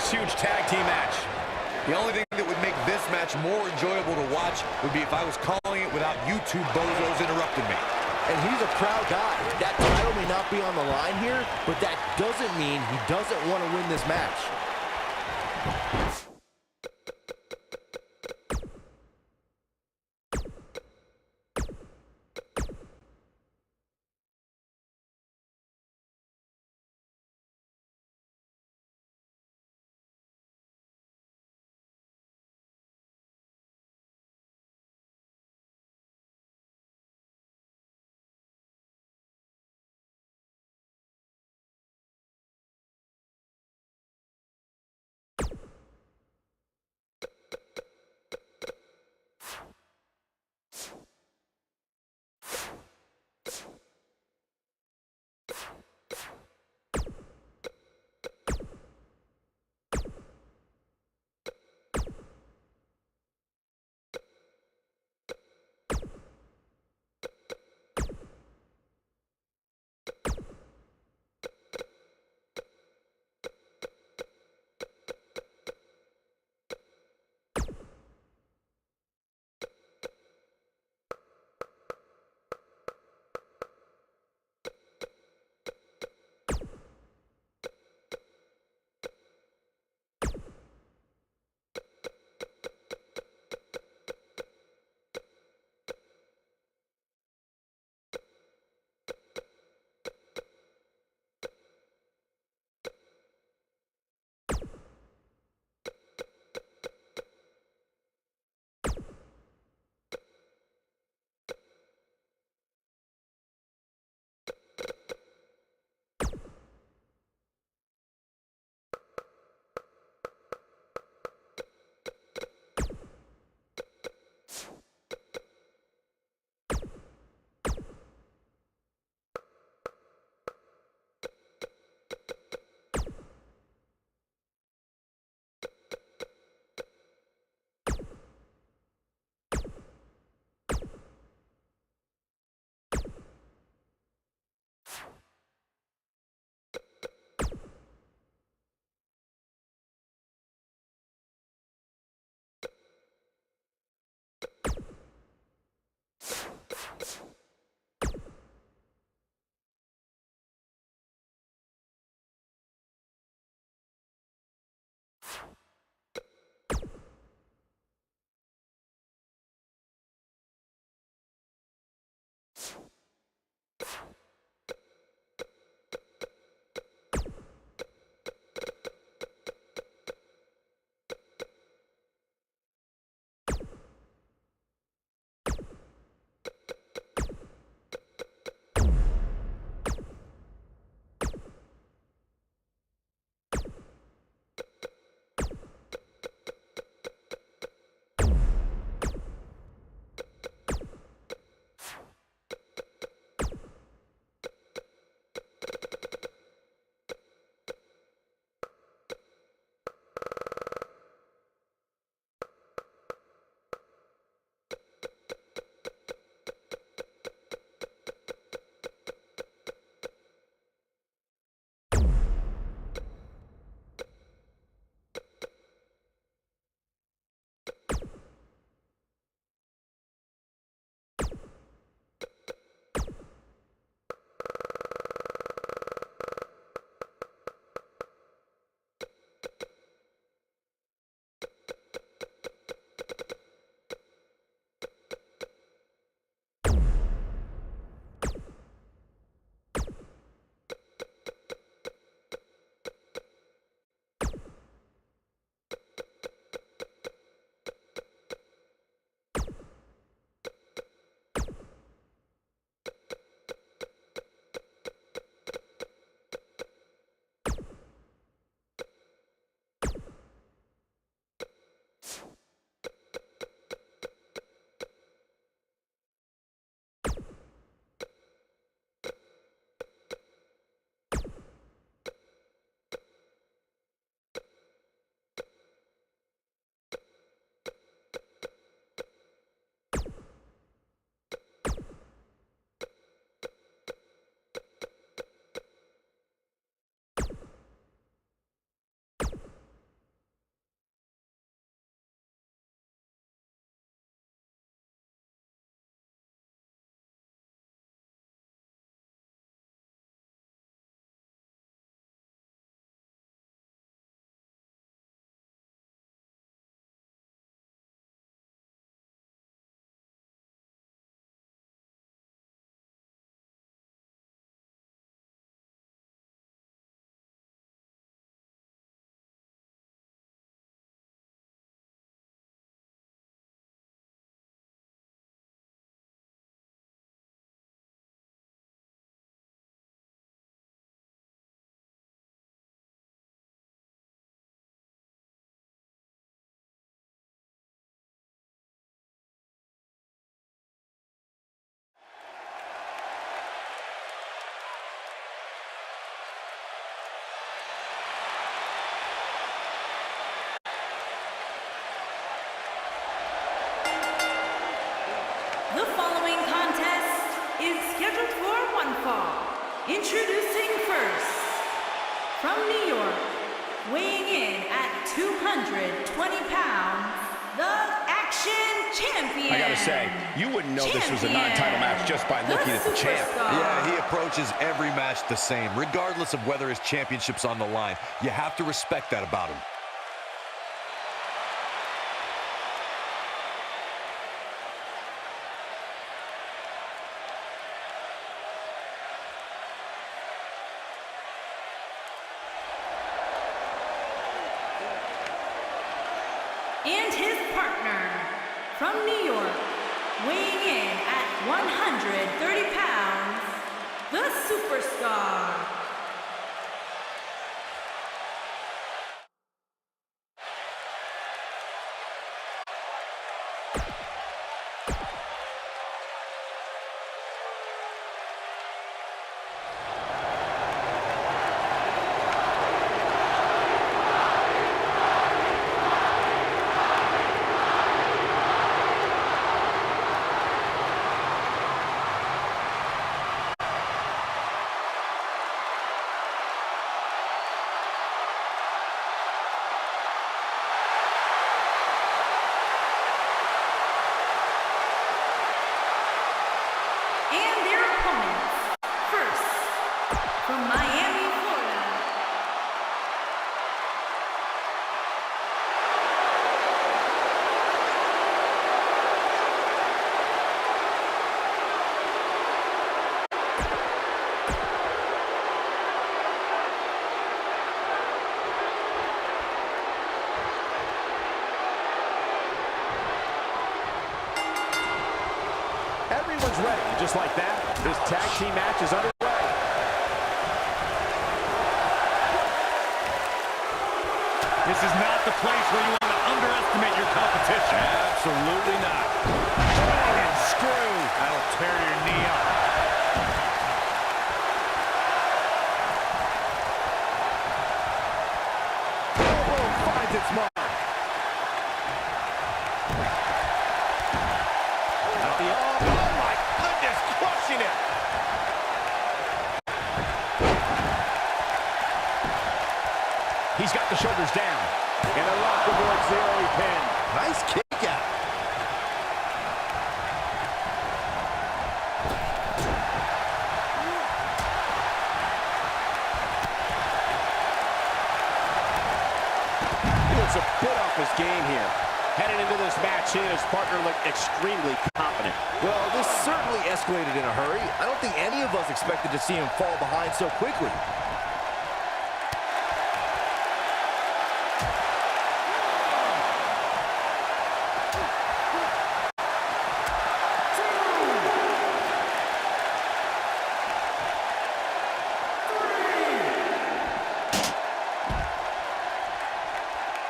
this huge tag team match. The only thing that would make this match more enjoyable to watch would be if I was calling it without you two bozos interrupting me. And he's a proud guy. That title may not be on the line here, but that doesn't mean he doesn't want to win this match. following contest is scheduled for one fall. Introducing first, from New York, weighing in at 220 pounds, the Action Champion. I gotta say, you wouldn't know this was a non-title match just by looking at the champ. Yeah, he approaches every match the same, regardless of whether his championship's on the line. You have to respect that about him. And his partner, from New York, weighing in at 130 pounds, the Superstar. And their opponents, first, from Miami, Florida, Everyone's ready. Just like that, this tag team match is underway. This is not the place where you want to underestimate your competition. Absolutely not. Dragon screw. That'll tear your knee up. Elbow finds its mark. Oh my goodness, crushing it. He's got the shoulders down. And a lock towards the early pin. Nice kick out. He looks a bit off his game here. Headed into this match, he and his partner look extremely confident. Well, this certainly escalated in a hurry. I don't think any of us expected to see him fall behind so quickly.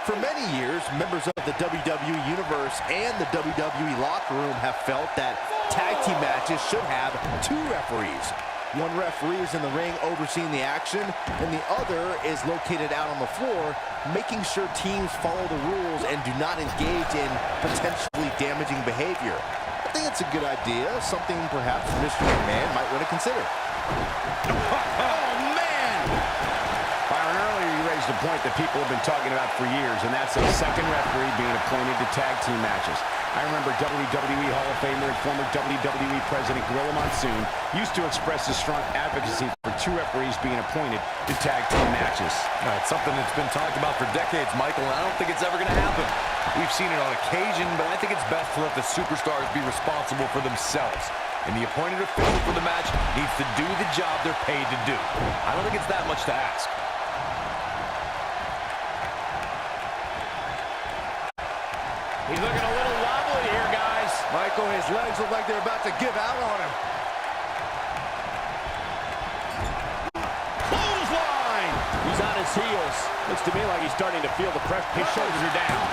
For many years, members of the WWE Universe and the WWE locker room have felt that tag team matches should have two referees. One referee is in the ring overseeing the action, and the other is located out on the floor, making sure teams follow the rules and do not engage in potentially damaging behavior. I think it's a good idea, something perhaps Mr. McMahon might want to consider. Oh, man! Byron, earlier you raised a point that people have been talking about for years, and that's a second referee being appointed to tag team matches. I remember WWE Hall of Famer and former WWE President Gorilla Monsoon used to express his strong advocacy for two referees being appointed to tag team matches. It's something that's been talked about for decades, Michael, and I don't think it's ever going to happen. We've seen it on occasion, but I think it's best to let the superstars be responsible for themselves. And the appointed official for the match needs to do the job they're paid to do. I don't think it's that much to ask. He's looking a little wobbly here, guys. Michael, his legs look like they're about to give out on him. Clothesline! He's on his heels. Looks to me like he's starting to feel the pressure. His shoulders are down.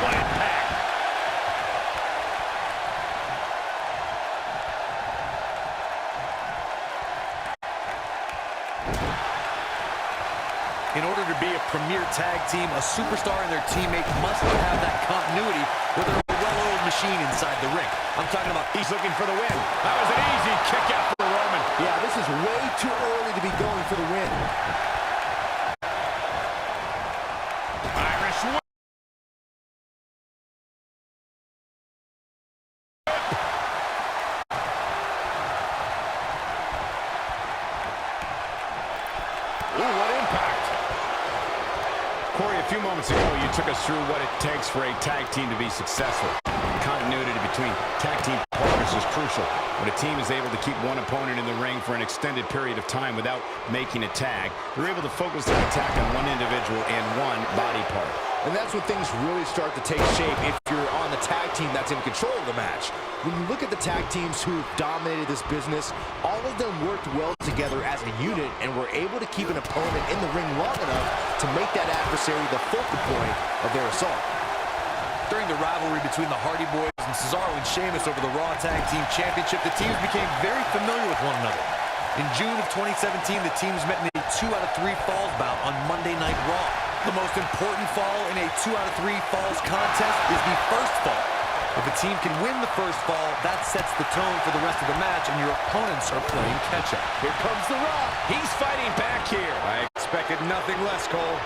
What impact! In order to be a premier tag team, a superstar and their teammate must have that continuity with a well-oiled machine inside the ring. I'm talking about... He's looking for the win. That was an easy kick out for Roman. Yeah, this is way too early to be going for the win. Irish whip. Ooh, what impact. Corey, a few moments ago, you took us through what it takes for a tag team to be successful. Continuity between tag team partners is crucial. When a team is able to keep one opponent in the ring for an extended period of time without making a tag, they're able to focus their attack on one individual and one body part. And that's when things really start to take shape if you're on the tag team that's in control of the match. When you look at the tag teams who have dominated this business, all of them worked well together as a unit and were able to keep an opponent in the ring long enough to make that adversary the focal point of their assault. During the rivalry between the Hardy Boys and Cesaro and Sheamus over the Raw Tag Team Championship, the teams became very familiar with one another. In June of 2017, the teams met in a 2 out of 3 falls bout on Monday Night Raw. The most important fall in a 2 out of 3 falls contest is the first fall. If a team can win the first fall, that sets the tone for the rest of the match, and your opponents are playing catch-up. Here comes The Rock. He's fighting back here. I expected nothing less, Cole.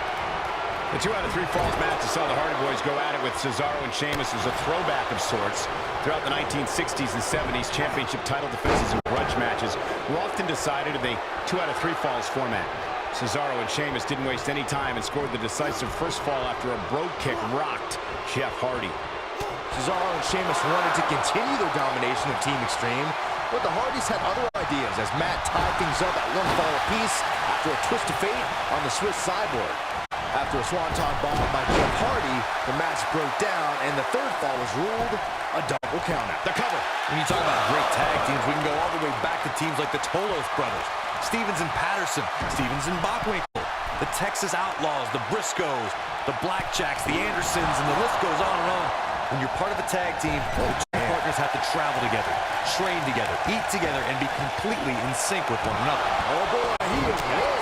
The 2 out of 3 falls match saw the Hardy Boys go at it with Cesaro and Sheamus as a throwback of sorts. Throughout the 1960s and 70s, championship title defenses and grudge matches were often decided in a 2 out of 3 falls format. Cesaro and Sheamus didn't waste any time and scored the decisive first fall after a brogue kick rocked Jeff Hardy. Cesaro and Sheamus wanted to continue their domination of Team Extreme, but the Hardys had other ideas as Matt tied things up at 1 fall apiece after a twist of fate on the Swiss Cyborg. After a swanton bomb by Jeff Hardy, the match broke down, and the third fall was ruled a double countout. The cover. When you talk about great tag teams, we can go all the way back to teams like the Tolos brothers, Stevens and Patterson, Stevens and Bockwinkel, the Texas Outlaws, the Briscoes, the Blackjacks, the Andersons, and the list goes on and on. When you're part of a tag team, the two partners have to travel together, train together, eat together, and be completely in sync with one another. Oh boy, he is good.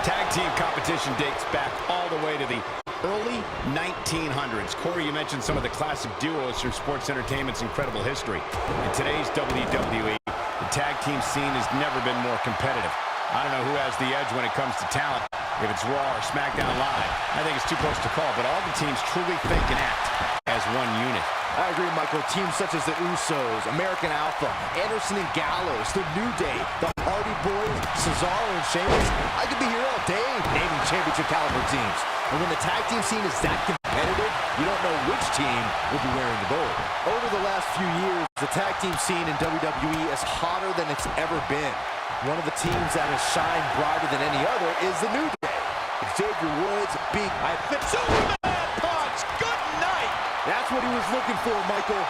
Tag team competition dates back all the way to the early 1900s. Corey, you mentioned some of the classic duos from sports entertainment's incredible history. In today's WWE, the tag team scene has never been more competitive. I don't know who has the edge when it comes to talent, if it's Raw or SmackDown Live. I think it's too close to call, but all the teams truly think and act as one unit. I agree, Michael. Teams such as the Usos, American Alpha, Anderson and Gallows, The New Day, the Hardy Boys, Cesaro and Sheamus. I could be here all day naming championship caliber teams. And when the tag team scene is that competitive, you don't know which team will be wearing the gold. Over the last few years, the tag team scene in WWE is hotter than it's ever been. One of the teams that has shined brighter than any other is The New Day. Xavier Woods, big Superman punch. Good night. That's what he was looking for, Michael.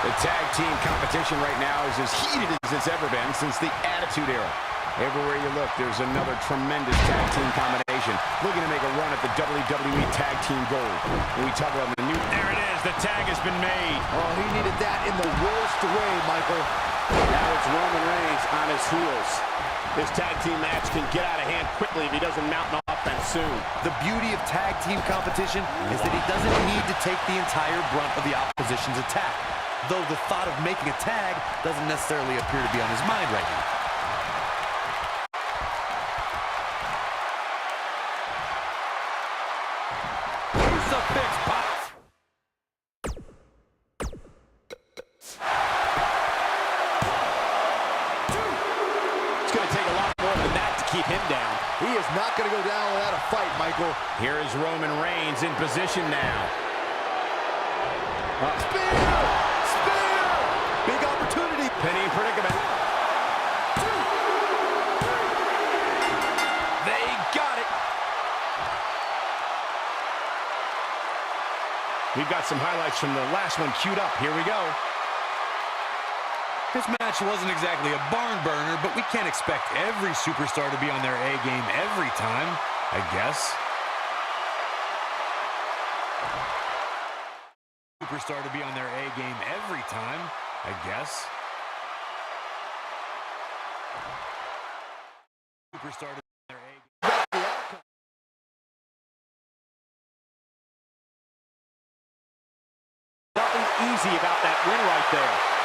The tag team competition right now is as heated as it's ever been since the Attitude Era. Everywhere you look, there's another tremendous tag team combination looking to make a run at the WWE Tag Team Gold. When we talk about the new... There it is. The tag has been made. Oh, he needed that in the worst way, Michael. Now it's Roman Reigns on his heels. This tag team match can get out of hand quickly if he doesn't mount an offense soon. The beauty of tag team competition is that he doesn't need to take the entire brunt of the opposition's attack, though the thought of making a tag doesn't necessarily appear to be on his mind right now. Crucifix pop. It's going to take a lot more than that to keep him down. He is not going to go down without a fight, Michael. Here is Roman Reigns in position now. Spear! Spear! Big opportunity. Pinning predicament. They got it. We've got some highlights from the last one queued up. Here we go. This match wasn't exactly a barn burner, but we can't expect every superstar to be on their A game every time, I guess. Superstar to be on their A game every time, I guess. Superstar to their A. Nothing easy about that win right there.